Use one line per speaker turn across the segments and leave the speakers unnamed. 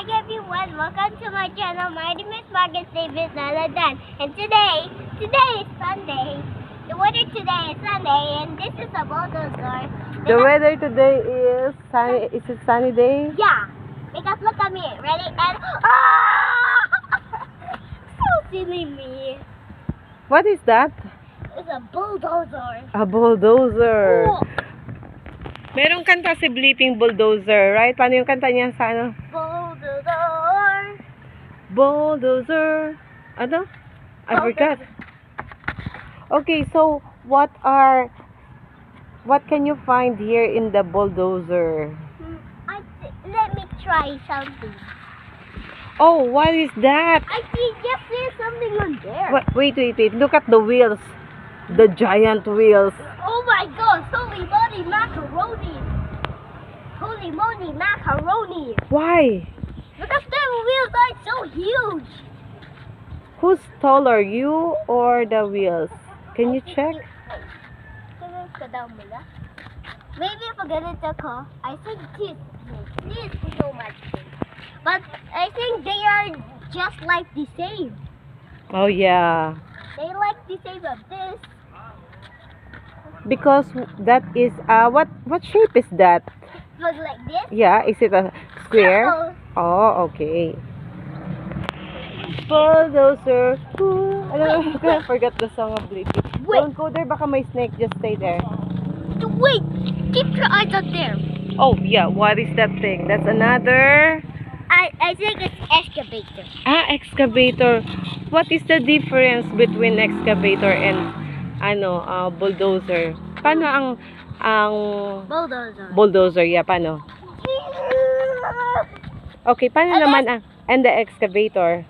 everyone, welcome to my channel. My name is Marcus David Laladan, and today is Sunday. The weather today is Sunday, and this is a bulldozer.
The weather today is sunny. Is it sunny day?
Yeah, because look at me. Ready? And so silly me.
What is that?
It's a bulldozer.
A bulldozer.
Oh.
Merong kanta si Bleeping Bulldozer, right? Paano yung kanta niya sa ano?
Bulldozer.
Bulldozer. Ano? I forgot. Okay, so what can you find here in the bulldozer?
Let me try something.
Oh, what is that?
I see just there's something on there.
Wait. Look at the wheels. The giant wheels.
Oh my god, holy moly macaroni! Holy moly macaroni!
Why?
Because the wheels are so huge!
Who's taller, you or the wheels? Can you check?
Maybe if I get it ko, I think this is so much big. But I think they are just like the same.
Oh yeah.
They like the same of this.
Because that is what shape is that?
Look like this?
Yeah, is it a square?
Circle.
Oh, okay. Bulldozer. I forgot the song of Blippi.
Wait.
Don't go there, baka may snake. Just stay there.
Wait, keep your eyes up there.
Oh yeah, what is that thing? That's another.
I think it's excavator.
Excavator. What is the difference between excavator and bulldozer? Paano ang
Bulldozer.
bulldozer? Yeah, paano? Okay, paano naman and the excavator?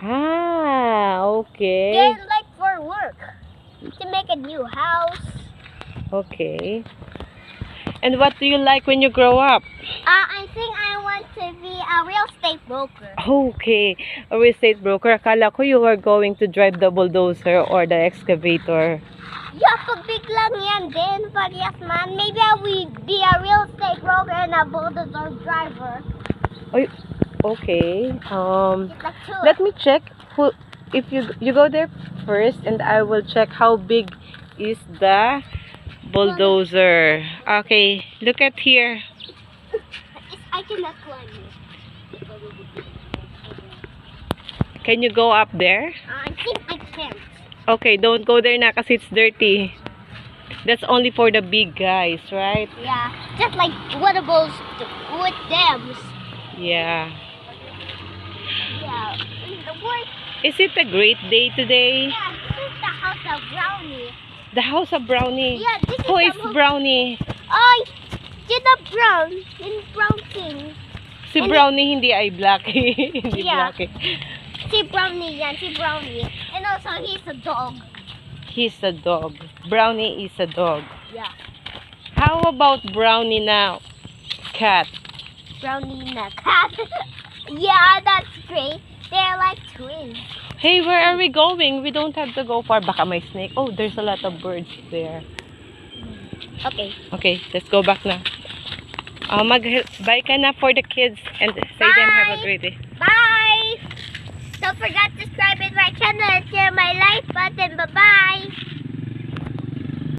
Okay.
They're like for work. To make a new house.
Okay. And what do you like when you grow up?
I think I want to be a real estate broker.
Okay. A real estate broker. Akala ko you were going to drive the bulldozer or the excavator.
Yeah, pag big lang yan din. But yes, man, maybe I will be a real estate broker and a bulldozer driver.
Okay.
It's like two.
Let me check. If you go there first, and I will check how big is the bulldozer. Okay, look at here.
I cannot climb it.
Can you go up there?
I think I can't.
Okay, don't go there na kasi it's dirty. That's only for the big guys, right?
Yeah, just like waterballs with them.
Yeah.
Yeah. What?
Is it a great day today?
Yeah, this is the house of Brownie.
The house of Brownie.
Yeah, this is
Who is Brownie?
Oh, you're the brown. In brown thing.
Si Brownie hindi ay black. Hindi
Yeah.
black.
Si Brownie yan, si Brownie. And also, he's a dog.
He's a dog. Brownie is a dog.
Yeah.
How about Brownie now? Cat.
Brownie na cat. Yeah, that's great. They're like twins.
Hey, where are we going? We don't have to go far. Baka may snake. Oh, there's a lot of birds there.
Okay.
Okay, let's go back na. Bye ka na for the kids and say them have a great day.
Bye. Don't forget to subscribe to my channel and share my like button. Bye-bye.